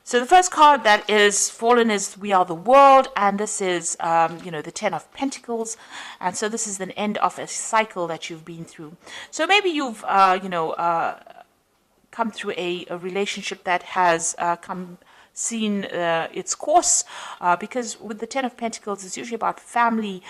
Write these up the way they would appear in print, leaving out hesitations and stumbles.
So the first card that is fallen is We Are the World, and this is, the Ten of Pentacles, and so this is the end of a cycle that you've been through. So maybe you've, come through a relationship that has seen its course, because with the Ten of Pentacles, it's usually about family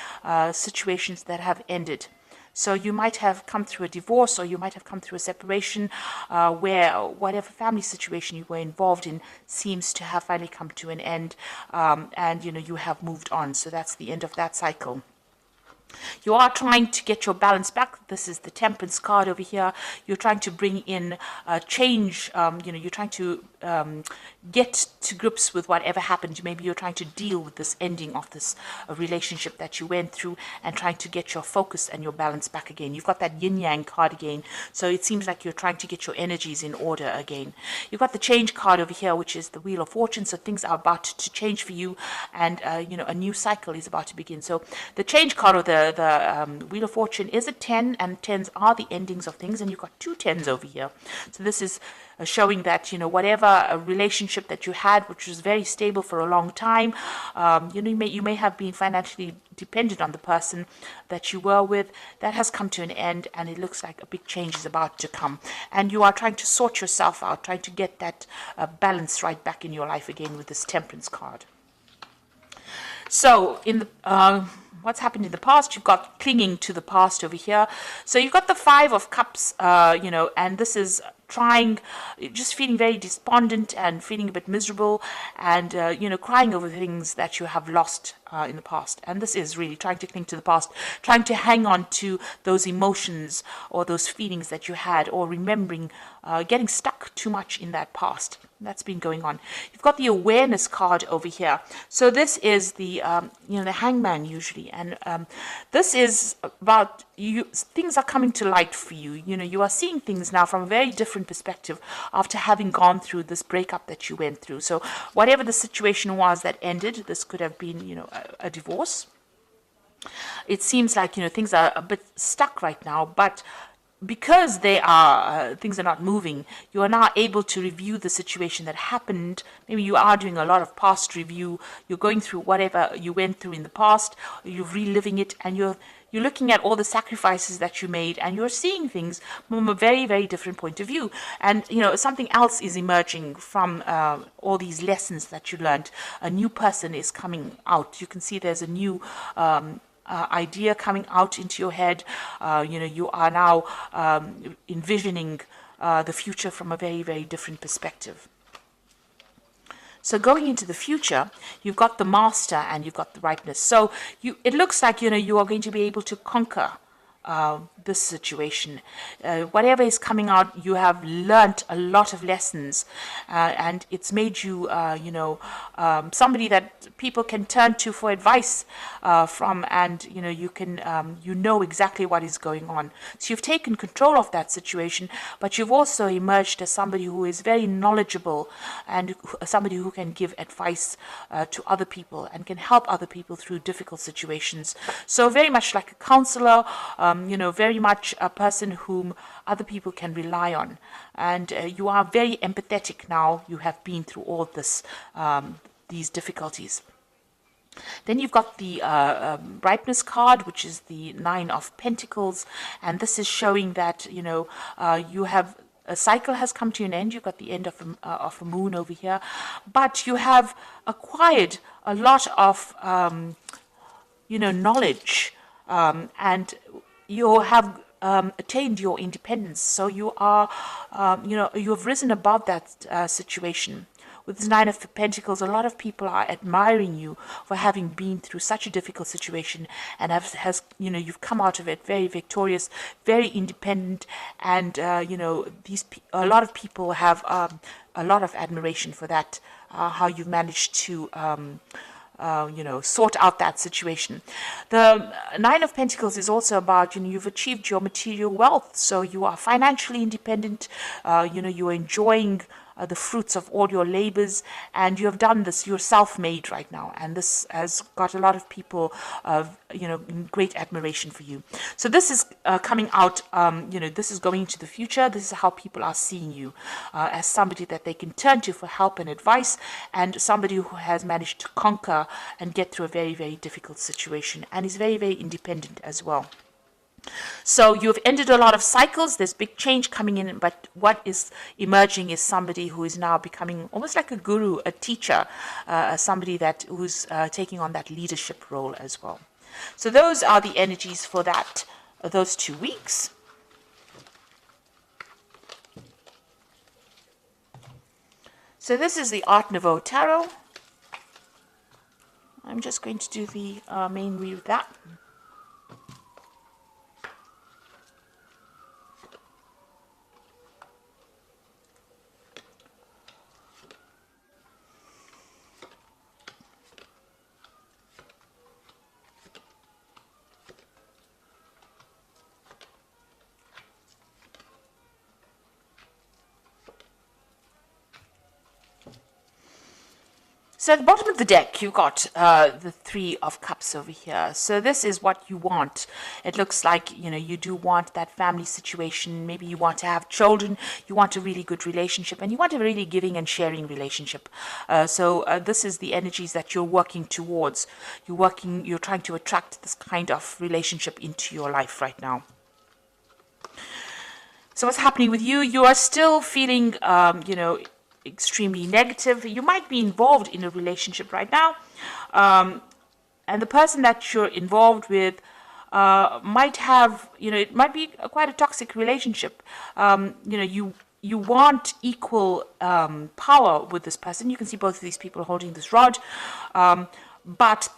situations that have ended. So you might have come through a divorce, or you might have come through a separation, where whatever family situation you were involved in seems to have finally come to an end, and you have moved on. So that's the end of that cycle. You are trying to get your balance back. This is the Temperance card over here. You're trying to bring in change. You're trying to get to grips with whatever happened. Maybe you're trying to deal with this ending of this relationship that you went through, and trying to get your focus and your balance back again. You've got that yin yang card again. So it seems like you're trying to get your energies in order again. You've got the Change card over here, which is the Wheel of Fortune. So things are about to change for you, and a new cycle is about to begin. So the Change card, or the Wheel of Fortune, is a 10, and 10s are the endings of things, and you've got 2 10s over here. So this is showing that whatever a relationship that you had, which was very stable for a long time, you may have been financially dependent on the person that you were with, that has come to an end, and it looks like a big change is about to come, and you are trying to sort yourself out, trying to get that balance right back in your life again with this Temperance card. So in the what's happened in the past, you've got clinging to the past over here. So you've got the Five of Cups, and this is just feeling very despondent and feeling a bit miserable, and crying over things that you have lost in the past. And this is really trying to cling to the past, trying to hang on to those emotions or those feelings that you had, or remembering, getting stuck too much in that past. That's been going on. You've got the Awareness card over here. So this is the the Hangman usually, and this is about things are coming to light for you. You are seeing things now from a very different perspective after having gone through this breakup that you went through. So whatever the situation was that ended, this could have been a divorce. It seems like things are a bit stuck right now, but because things are not moving, you are now able to review the situation that happened. Maybe you are doing a lot of past review. You're going through whatever you went through in the past. You're reliving it, and you're looking at all the sacrifices that you made, and you're seeing things from a very, very different point of view. And something else is emerging from all these lessons that you learned. A new person is coming out. You can see there's a new idea coming out into your head. You are now envisioning the future from a very, very different perspective. So going into the future, you've got the Master and you've got the Ripeness. So it looks like you are going to be able to conquer this situation. Whatever is coming out, you have learnt a lot of lessons, and it's made you, somebody that people can turn to for advice from, and you can, exactly what is going on. So you've taken control of that situation, but you've also emerged as somebody who is very knowledgeable, and somebody who can give advice to other people and can help other people through difficult situations. So very much like a counselor, very much a person whom other people can rely on. And you are very empathetic now. You have been through all this, these difficulties. Then you've got the Ripeness card, which is the Nine of Pentacles. And this is showing that, you have a cycle has come to an end. You've got the end of a moon over here. But you have acquired a lot of, knowledge, and you have attained your independence. So you are, you have risen above that situation. With this Nine of Pentacles, a lot of people are admiring you for having been through such a difficult situation, and you've come out of it very victorious, very independent, and a lot of people have a lot of admiration for that. How you've managed to sort out that situation. The Nine of Pentacles is also about, you've achieved your material wealth. So you are financially independent, you are enjoying the fruits of all your labors, and you have done this. You're self-made right now, and this has got a lot of people, in great admiration for you. So this is coming out. This is going into the future. This is how people are seeing you, as somebody that they can turn to for help and advice, and somebody who has managed to conquer and get through a very, very difficult situation, and is very, very independent as well. So you've ended a lot of cycles. There's big change coming in, but what is emerging is somebody who is now becoming almost like a guru, a teacher, somebody who's taking on that leadership role as well. So those are the energies for those 2 weeks. So this is the Art Nouveau Tarot. I'm just going to do the main read of that. So at the bottom of the deck, you've got the Three of Cups over here. So this is what you want. It looks like, you do want that family situation. Maybe you want to have children. You want a really good relationship. And you want a really giving and sharing relationship. So this is the energies that you're working towards. You're trying to attract this kind of relationship into your life right now. So what's happening with you? You are still feeling, extremely negative. You might be involved in a relationship right now, and the person that you're involved with might have, it might be quite a toxic relationship. You want equal power with this person. You can see both of these people holding this rod, but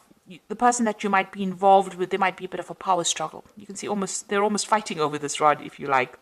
the person that you might be involved with, there might be a bit of a power struggle. You can see they're almost fighting over this rod, if you like.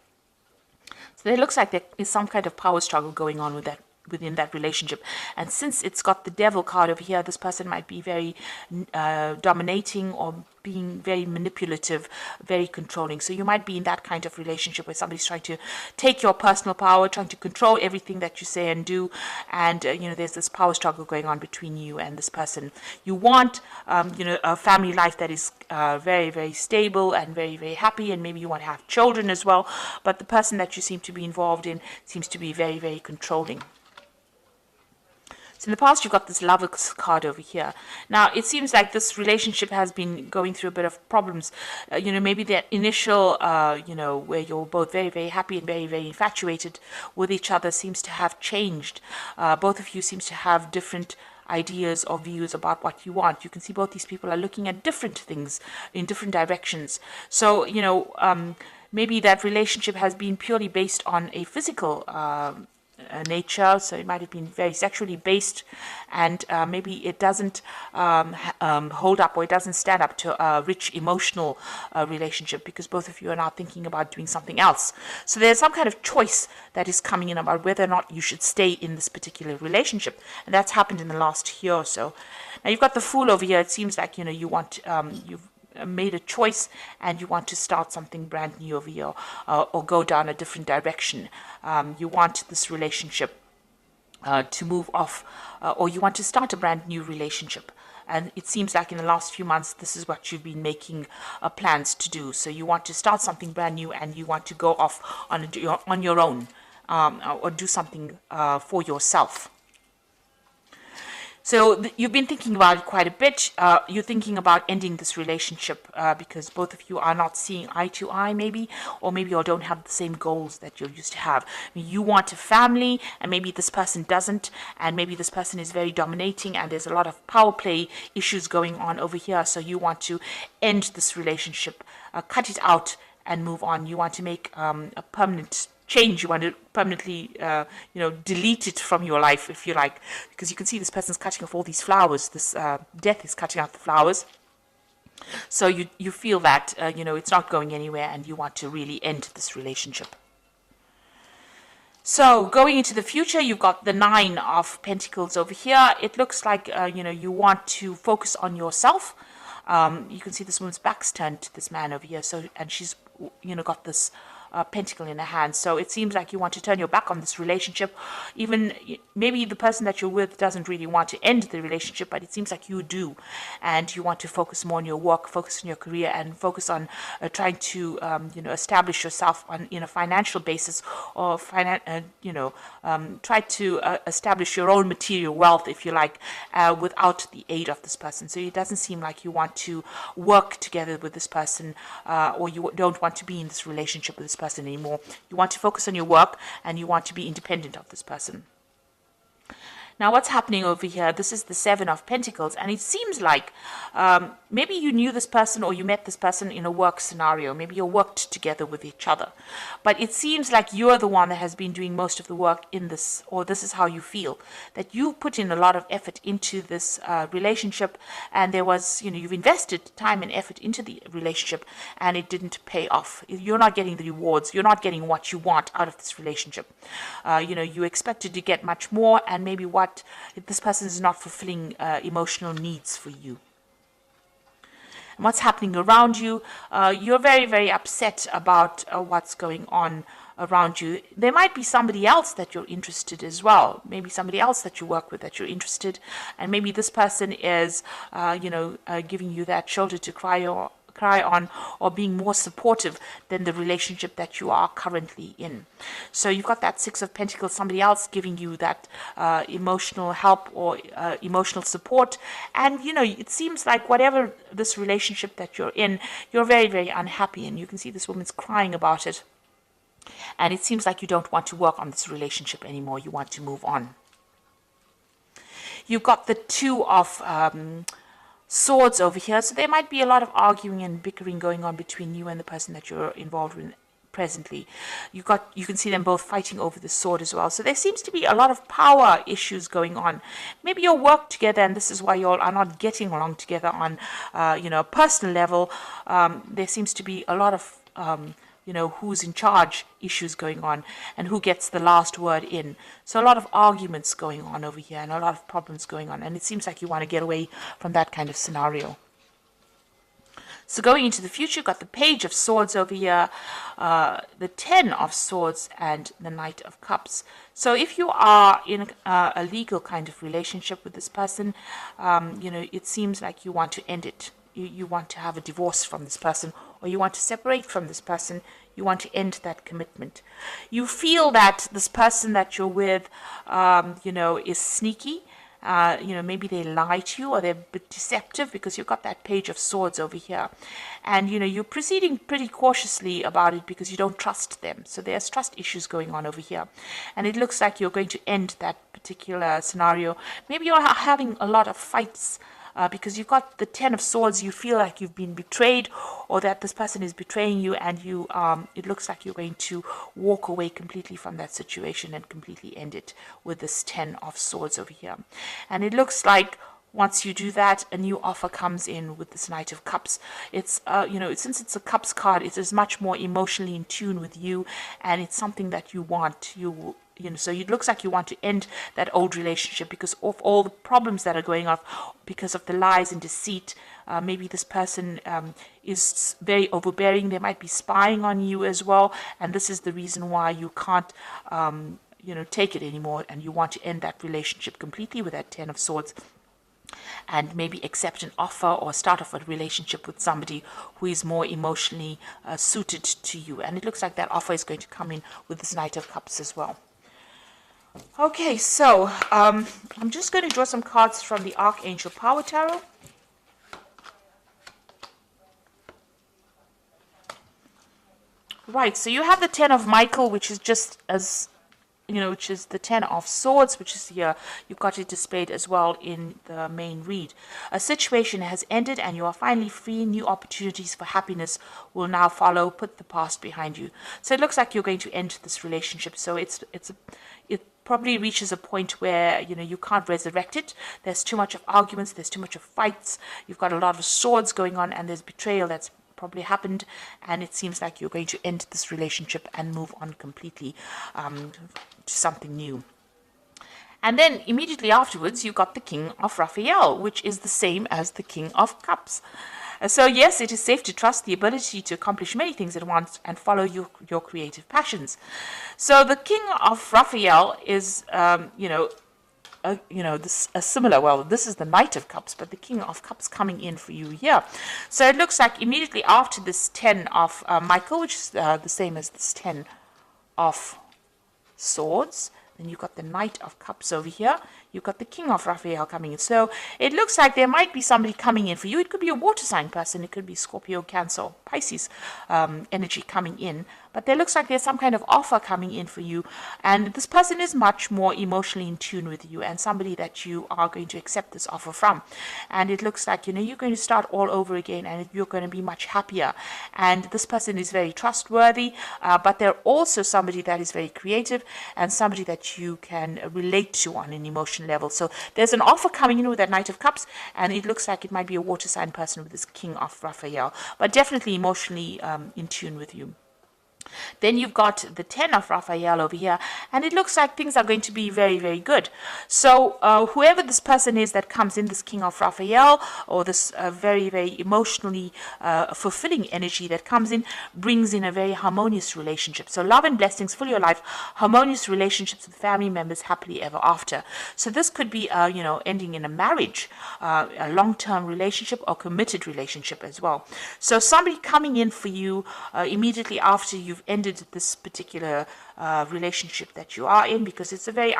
So it looks like there is some kind of power struggle going on within that relationship. And since it's got the Devil card over here, this person might be very dominating or being very manipulative, very controlling. So you might be in that kind of relationship where somebody's trying to take your personal power, trying to control everything that you say and do. And, there's this power struggle going on between you and this person. You want, a family life that is very, very stable and very, very happy. And maybe you want to have children as well. But the person that you seem to be involved in seems to be very, very controlling. So in the past, you've got this Lover's card over here. Now, it seems like this relationship has been going through a bit of problems. Maybe the initial, where you're both very, very happy and very, very infatuated with each other seems to have changed. Both of you seems to have different ideas or views about what you want. You can see both these people are looking at different things in different directions. So, maybe that relationship has been purely based on a physical nature, so it might have been very sexually based, and maybe it doesn't hold up, or it doesn't stand up to a rich emotional relationship, because both of you are now thinking about doing something else. So there's some kind of choice that is coming in about whether or not you should stay in this particular relationship, and that's happened in the last year or so. Now you've got the Fool over here. It seems like you want you've made a choice and you want to start something brand new over here, or go down a different direction. You want this relationship to move off, or you want to start a brand new relationship. And it seems like in the last few months, this is what you've been making plans to do. So you want to start something brand new, and you want to go off on your own, or do something for yourself. So you've been thinking about it quite a bit. You're thinking about ending this relationship because both of you are not seeing eye to eye, maybe, or maybe you don't have the same goals that you used to have. I mean, you want a family, and maybe this person doesn't, and maybe this person is very dominating, and there's a lot of power play issues going on over here. So you want to end this relationship, cut it out, and move on. You want to make a permanent change. You want to permanently, delete it from your life, if you like, because you can see this person's cutting off all these flowers. This death is cutting out the flowers. So you feel that, it's not going anywhere, and you want to really end this relationship. So going into the future, you've got the Nine of Pentacles over here. It looks like, you want to focus on yourself. You can see this woman's back's turned to this man over here. So, and she's, got this pentacle in the hand. So it seems like you want to turn your back on this relationship. Even maybe the person that you're with doesn't really want to end the relationship, but it seems like you do, and you want to focus more on your work, focus on your career, and focus on trying to establish yourself in a financial basis, or try to establish your own material wealth, if you like, without the aid of this person. So it doesn't seem like you want to work together with this person, or you don't want to be in this relationship with this person anymore. You want to focus on your work, and you want to be independent of this person. Now, what's happening over here? This is the Seven of Pentacles, and it seems like maybe you knew this person, or you met this person in a work scenario. Maybe you worked together with each other. But it seems like you're the one that has been doing most of the work in this, or this is how you feel, that you put in a lot of effort into this relationship, and there was, you've invested time and effort into the relationship, and it didn't pay off. You're not getting the rewards. You're not getting what you want out of this relationship. You expected to get much more, and maybe this person is not fulfilling emotional needs for you. And what's happening around you? You're very, very upset about what's going on around you. There might be somebody else that you're interested as well. Maybe somebody else that you work with that you're interested, and maybe this person is, giving you that shoulder to cry on, or being more supportive than the relationship that you are currently in. So you've got that Six of Pentacles, somebody else giving you that emotional help or emotional support. And it seems like whatever this relationship that you're in, you're very, very unhappy, and you can see this woman's crying about it. And it seems like you don't want to work on this relationship anymore. You want to move on. You've got the Two of Swords over here, so there might be a lot of arguing and bickering going on between you and the person that you're involved with presently. You can see them both fighting over the sword as well. So there seems to be a lot of power issues going on. Maybe you'll work together, and this is why you all are not getting along together on a personal level. There seems to be a lot of who's in charge issues going on, and who gets the last word in. So a lot of arguments going on over here, and a lot of problems going on, and it seems like you want to get away from that kind of scenario. So going into the future, you've got the Page of Swords over here, the Ten of Swords, and the Knight of Cups. So if you are in a legal kind of relationship with this person, it seems like you want to end it. You want to have a divorce from this person, or you want to separate from this person. You want to end that commitment. You feel that this person that you're with, is sneaky. Maybe they lie to you, or they're a bit deceptive, because you've got that Page of Swords over here. And, you're proceeding pretty cautiously about it because you don't trust them. So there's trust issues going on over here. And it looks like you're going to end that particular scenario. Maybe you're having a lot of fights because you've got the Ten of Swords. You feel like you've been betrayed, or that this person is betraying you, and it looks like you're going to walk away completely from that situation and completely end it with this Ten of Swords over here. And it looks like once you do that, a new offer comes in with this Knight of Cups. It's since it's a Cups card, it is much more emotionally in tune with you, and it's something that you want. So it looks like you want to end that old relationship because of all the problems that are going on, because of the lies and deceit. Maybe this person is very overbearing. They might be spying on you as well, and this is the reason why you can't, take it anymore, and you want to end that relationship completely with that Ten of Swords. And maybe accept an offer or start off a relationship with somebody who is more emotionally suited to you. And it looks like that offer is going to come in with this Knight of Cups as well. Okay, so I'm just going to draw some cards from the Archangel Power Tarot. Right, so you have the Ten of Michael, which is just as, which is the Ten of Swords, which is here. You've got it displayed as well in the main read. A situation has ended and you are finally free. New opportunities for happiness will now follow. Put the past behind you. So it looks like you're going to end this relationship. So it probably reaches a point where, you can't resurrect it. There's too much of arguments. There's too much of fights. You've got a lot of swords going on, and there's betrayal that's probably happened, and it seems like you're going to end this relationship and move on completely to something new. And then immediately afterwards, you got the King of Raphael, which is the same as the King of Cups. So yes, it is safe to trust the ability to accomplish many things at once and follow your creative passions. So the King of Raphael is, this a similar. Well, this is the Knight of Cups, but the King of Cups coming in for you here. So it looks like immediately after this 10 of Michael, which is the same as this 10 of Swords. Then you've got the Knight of Cups over here. You've got the King of Raphael coming in. So it looks like there might be somebody coming in for you. It could be a water sign person. It could be Scorpio, Cancer, or Pisces energy coming in. But there looks like there's some kind of offer coming in for you. And this person is much more emotionally in tune with you and somebody that you are going to accept this offer from. And it looks like, you're going to start all over again and you're going to be much happier. And this person is very trustworthy, but they're also somebody that is very creative and somebody that you can relate to on an emotional level. So there's an offer coming in with that Knight of Cups, and it looks like it might be a water sign person with this King of Raphael, but definitely emotionally in tune with you. Then you've got the 10 of Raphael over here, and it looks like things are going to be very, very good. So whoever this person is that comes in, this King of Raphael, or this very, very emotionally fulfilling energy that comes in, brings in a very harmonious relationship. So love and blessings for your life, harmonious relationships with family members, happily ever after. So this could be, ending in a marriage, a long-term relationship or committed relationship as well. So somebody coming in for you immediately after you've ended this particular relationship that you are in, because it's a very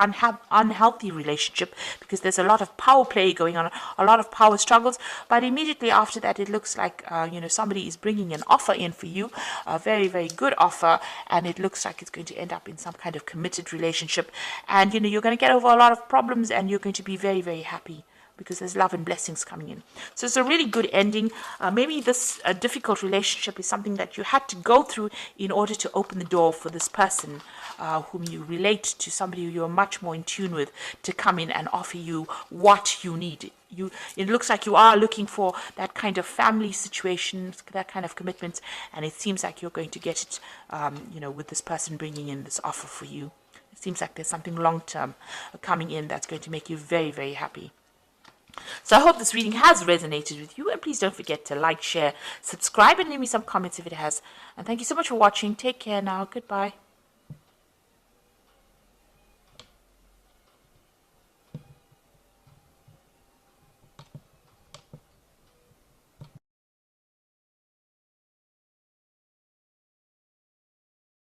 unhealthy relationship, because there's a lot of power play going on, a lot of power struggles. But immediately after that, it looks like somebody is bringing an offer in for you, a very, very good offer, and it looks like it's going to end up in some kind of committed relationship. And you're going to get over a lot of problems, and you're going to be very, very happy, because there's love and blessings coming in. So it's a really good ending. Maybe this difficult relationship is something that you had to go through in order to open the door for this person whom you relate to, somebody who you're much more in tune with, to come in and offer you what you need. It looks like you are looking for that kind of family situation, that kind of commitment, and it seems like you're going to get it, with this person bringing in this offer for you. It seems like there's something long-term coming in that's going to make you very, very happy. So I hope this reading has resonated with you, and please don't forget to like, share, subscribe, and leave me some comments if it has. And thank you so much for watching. Take care now. Goodbye.